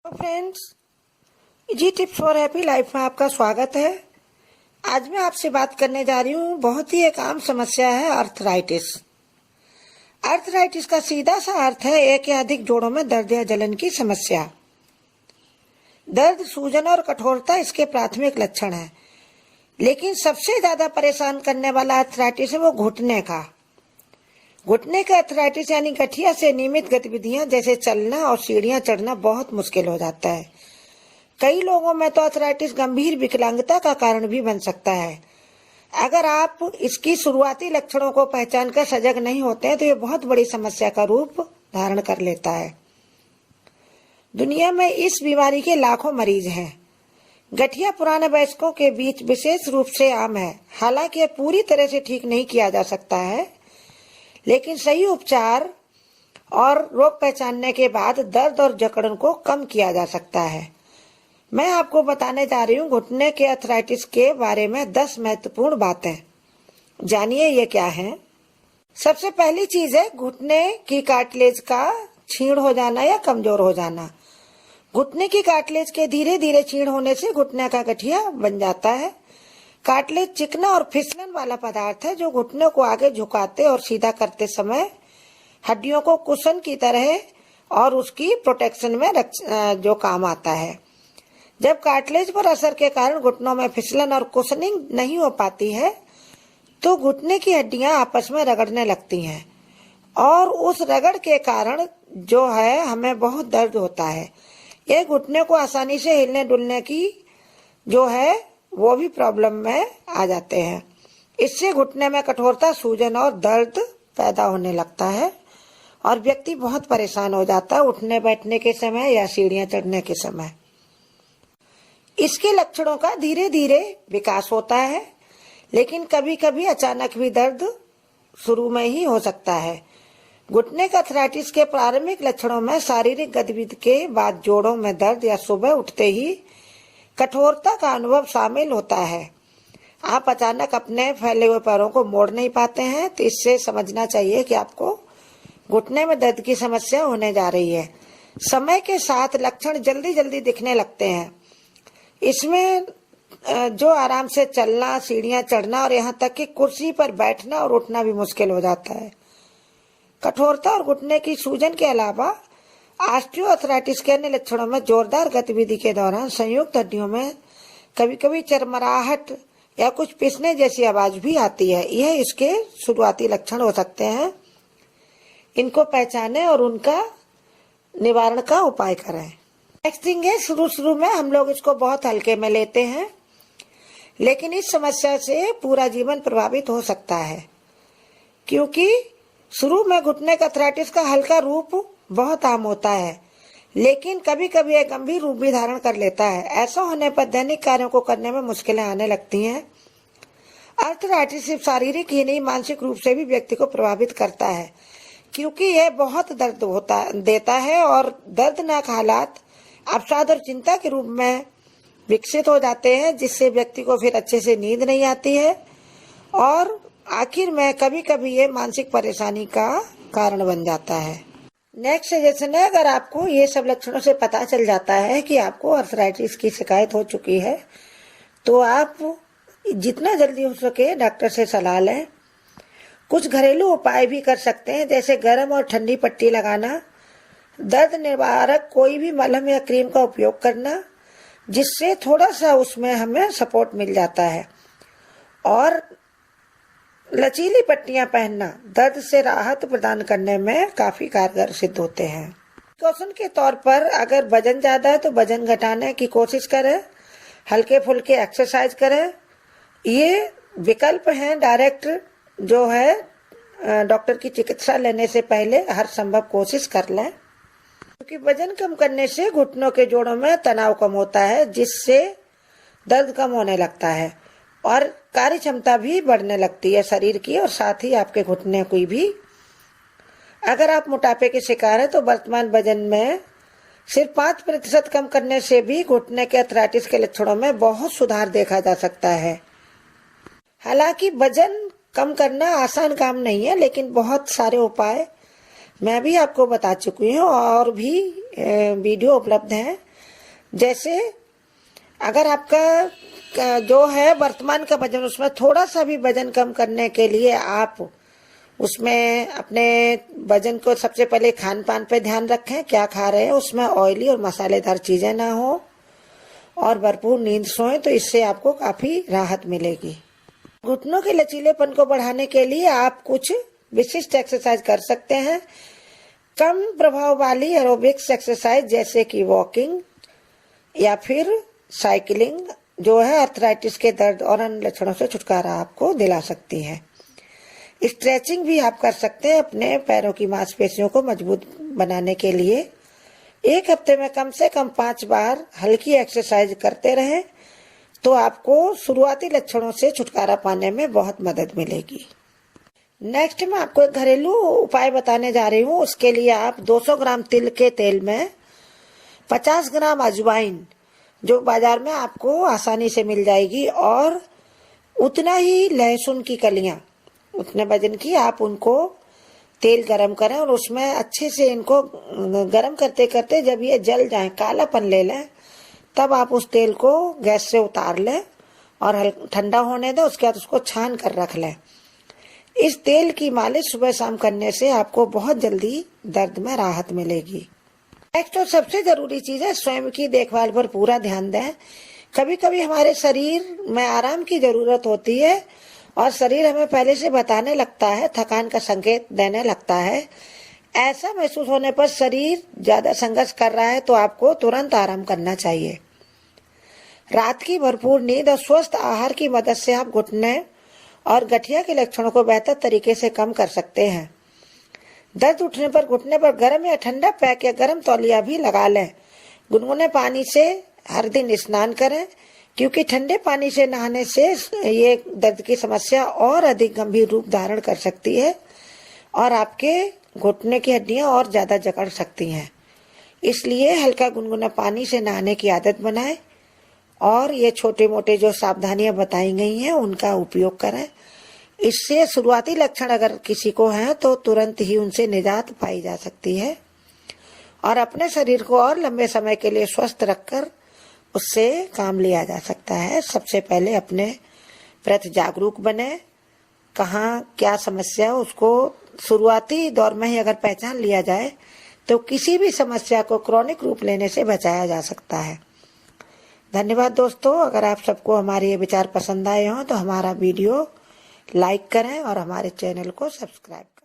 Friends, G tips for happy life में आपका स्वागत है। आज मैं आपसे बात करने जा रही हूँ, बहुत ही एक आम समस्या है अर्थराइटिस। अर्थराइटिस का सीधा सा अर्थ है एक या अधिक जोड़ों में दर्द या जलन की समस्या। दर्द, सूजन और कठोरता इसके प्राथमिक लक्षण है, लेकिन सबसे ज्यादा परेशान करने वाला अर्थराइटिस है वो घुटने का। घुटने का अर्थराइटिस यानी गठिया से नियमित गतिविधियां जैसे चलना और सीढ़ियां चढ़ना बहुत मुश्किल हो जाता है। कई लोगों में तो अर्थराइटिस गंभीर विकलांगता का कारण भी बन सकता है। अगर आप इसकी शुरुआती लक्षणों को पहचान कर सजग नहीं होते हैं तो ये बहुत बड़ी समस्या का रूप धारण कर लेता है। दुनिया में इस बीमारी के लाखों मरीज हैं। गठिया पुराने वयस्कों के बीच विशेष रूप से आम है। हालांकि यह पूरी तरह से ठीक नहीं किया जा सकता है, लेकिन सही उपचार और रोग पहचानने के बाद दर्द और जकड़न को कम किया जा सकता है। मैं आपको बताने जा रही हूँ घुटने के अर्थराइटिस के बारे में 10 महत्वपूर्ण बातें। जानिए ये क्या है। सबसे पहली चीज है घुटने की कार्टिलेज का छीण हो जाना या कमजोर हो जाना। घुटने की कार्टिलेज के धीरे धीरे छीण होने से घुटने का गठिया बन जाता है। कार्टिलेज चिकना और फिसलन वाला पदार्थ है जो घुटने को आगे झुकाते और सीधा करते समय हड्डियों को कुशन की तरह और उसकी प्रोटेक्शन में जो काम आता है। जब कार्टिलेज पर असर के कारण घुटनों में फिसलन और कुशनिंग नहीं हो पाती है तो घुटने की हड्डियां आपस में रगड़ने लगती हैं और उस रगड़ के कारण जो है हमें बहुत दर्द होता है। यह घुटने को आसानी से हिलने डुलने की जो है वो भी प्रॉब्लम में आ जाते हैं। इससे घुटने में कठोरता, सूजन और दर्द पैदा होने लगता है और व्यक्ति बहुत परेशान हो जाता है उठने बैठने के समय या सीढ़ियां चढ़ने के समय। इसके लक्षणों का धीरे धीरे विकास होता है, लेकिन कभी कभी अचानक भी दर्द शुरू में ही हो सकता है। घुटने का अर्थराइटिस के प्रारंभिक लक्षणों में शारीरिक गतिविधि के बाद जोड़ों में दर्द या सुबह उठते ही कठोरता का अनुभव शामिल होता है। आप अचानक अपने फैले हुए पैरों को मोड़ नहीं पाते हैं तो इससे समझना चाहिए कि आपको घुटने में दर्द की समस्या होने जा रही है। समय के साथ लक्षण जल्दी जल्दी दिखने लगते हैं। इसमें जो आराम से चलना, सीढ़ियां चढ़ना और यहाँ तक कि कुर्सी पर बैठना और उठना भी मुश्किल हो जाता है। कठोरता और घुटने की सूजन के अलावा ऑस्टियोआर्थराइटिस के अन्य लक्षणों में जोरदार गतिविधि के दौरान संयुक्त हड्डियों में कभी कभी चरमराहट या कुछ पिसने जैसी आवाज भी आती है। यह इसके शुरुआती लक्षण हो सकते हैं। इनको पहचानें और उनका निवारण का उपाय करें। नेक्स्ट थिंग है, शुरू में हम लोग इसको बहुत हल्के में लेते हैं, लेकिन इस समस्या से पूरा जीवन प्रभावित हो सकता है, क्योंकि शुरू में घुटने का अर्थराइटिस का हल्का रूप बहुत आम होता है, लेकिन कभी कभी एक गंभीर रूप भी धारण कर लेता है। ऐसा होने पर दैनिक कार्यों को करने में मुश्किलें आने लगती हैं। अर्थराइटिस सिर्फ शारीरिक ही नहीं, मानसिक रूप से भी व्यक्ति को प्रभावित करता है, क्योंकि यह बहुत दर्द देता है और दर्दनाक हालात अवसाद और चिंता के रूप में विकसित हो जाते हैं, जिससे व्यक्ति को फिर अच्छे से नींद नहीं आती है और आखिर में कभी कभी ये मानसिक परेशानी का कारण बन जाता है। नेक्स्ट सजेशन है, अगर आपको ये सब लक्षणों से पता चल जाता है कि आपको अर्थराइटिस की शिकायत हो चुकी है तो आप जितना जल्दी हो सके डॉक्टर से सलाह लें। कुछ घरेलू उपाय भी कर सकते हैं, जैसे गर्म और ठंडी पट्टी लगाना, दर्द निवारक कोई भी मलहम या क्रीम का उपयोग करना, जिससे थोड़ा सा उसमें हमें सपोर्ट मिल जाता है, और लचीली पट्टियां पहनना दर्द से राहत प्रदान करने में काफी कारगर सिद्ध होते हैं। प्रिकॉशन के तौर पर अगर वजन ज्यादा है तो वजन घटाने की कोशिश करें, हल्के फुल्के एक्सरसाइज करें। ये विकल्प हैं। डायरेक्ट जो है डॉक्टर की चिकित्सा लेने से पहले हर संभव कोशिश कर लें, क्योंकि वजन कम करने से घुटनों के जोड़ों में तनाव कम होता है, जिससे दर्द कम होने लगता है और कार्य क्षमता भी बढ़ने लगती है शरीर की, और साथ ही आपके घुटने की भी। अगर आप मोटापे के शिकार हैं तो वर्तमान वजन में सिर्फ 5% कम करने से भी घुटने के अर्थराइटिस के लक्षणों में बहुत सुधार देखा जा सकता है। हालांकि वजन कम करना आसान काम नहीं है, लेकिन बहुत सारे उपाय मैं भी आपको बता चुकी हूँ और भी वीडियो उपलब्ध हैं। जैसे अगर आपका जो है वर्तमान का वजन, उसमें थोड़ा सा भी वजन कम करने के लिए आप उसमें अपने वजन को सबसे पहले खान पान पे ध्यान रखें, क्या खा रहे हैं, उसमें ऑयली और मसालेदार चीजें ना हो और भरपूर नींद सोएं, तो इससे आपको काफी राहत मिलेगी। घुटनों के लचीलेपन को बढ़ाने के लिए आप कुछ विशिष्ट एक्सरसाइज कर सकते हैं। कम प्रभाव वाली एरोबिक्स एक्सरसाइज जैसे कि वॉकिंग या फिर साइकिलिंग जो है आर्थराइटिस के दर्द और अन्य लक्षणों से छुटकारा आपको दिला सकती है। स्ट्रेचिंग भी आप कर सकते हैं अपने पैरों की मांसपेशियों को मजबूत बनाने के लिए। एक हफ्ते में कम से कम 5 बार हल्की एक्सरसाइज करते रहें तो आपको शुरुआती लक्षणों से छुटकारा पाने में बहुत मदद मिलेगी। नेक्स्ट मैं आपको एक घरेलू उपाय बताने जा रही हूँ। उसके लिए आप 200 ग्राम तिल के तेल में 50 ग्राम अजवाइन, जो बाजार में आपको आसानी से मिल जाएगी, और उतना ही लहसुन की कलियां, उतने वजन की, आप उनको तेल गरम करें और उसमें अच्छे से इनको गरम करते करते जब ये जल जाए, कालापन ले लें, तब आप उस तेल को गैस से उतार लें और ठंडा होने दें। उसके बाद उसको छान कर रख लें। इस तेल की मालिश सुबह शाम करने से आपको बहुत जल्दी दर्द में राहत मिलेगी। नेक्स्ट और सबसे जरूरी चीज है, स्वयं की देखभाल पर पूरा ध्यान दें। कभी कभी हमारे शरीर में आराम की जरूरत होती है और शरीर हमें पहले से बताने लगता है, थकान का संकेत देने लगता है। ऐसा महसूस होने पर शरीर ज्यादा संघर्ष कर रहा है तो आपको तुरंत आराम करना चाहिए। रात की भरपूर नींद और स्वस्थ आहार की मदद से आप घुटने और गठिया के लक्षणों को बेहतर तरीके से कम कर सकते हैं। दर्द उठने पर घुटने पर गर्म या ठंडा पैक या गर्म तौलिया भी लगा लें। गुनगुने पानी से हर दिन स्नान करें, क्योंकि ठंडे पानी से नहाने से ये दर्द की समस्या और अधिक गंभीर रूप धारण कर सकती है और आपके घुटने की हड्डियां और ज्यादा जकड़ सकती हैं। इसलिए हल्का गुनगुना पानी से नहाने की आदत बनाएं और ये छोटे मोटे जो सावधानियां बताई गई हैं उनका उपयोग करें। इससे शुरुआती लक्षण अगर किसी को हैं तो तुरंत ही उनसे निजात पाई जा सकती है और अपने शरीर को और लंबे समय के लिए स्वस्थ रखकर उससे काम लिया जा सकता है। सबसे पहले अपने प्रति जागरूक बने, कहाँ क्या समस्या हो उसको शुरुआती दौर में ही अगर पहचान लिया जाए तो किसी भी समस्या को क्रॉनिक रूप लेने से बचाया जा सकता है। धन्यवाद दोस्तों। अगर आप सबको हमारे ये विचार पसंद आए हों तो हमारा वीडियो लाइक करें और हमारे चैनल को सब्सक्राइब करें।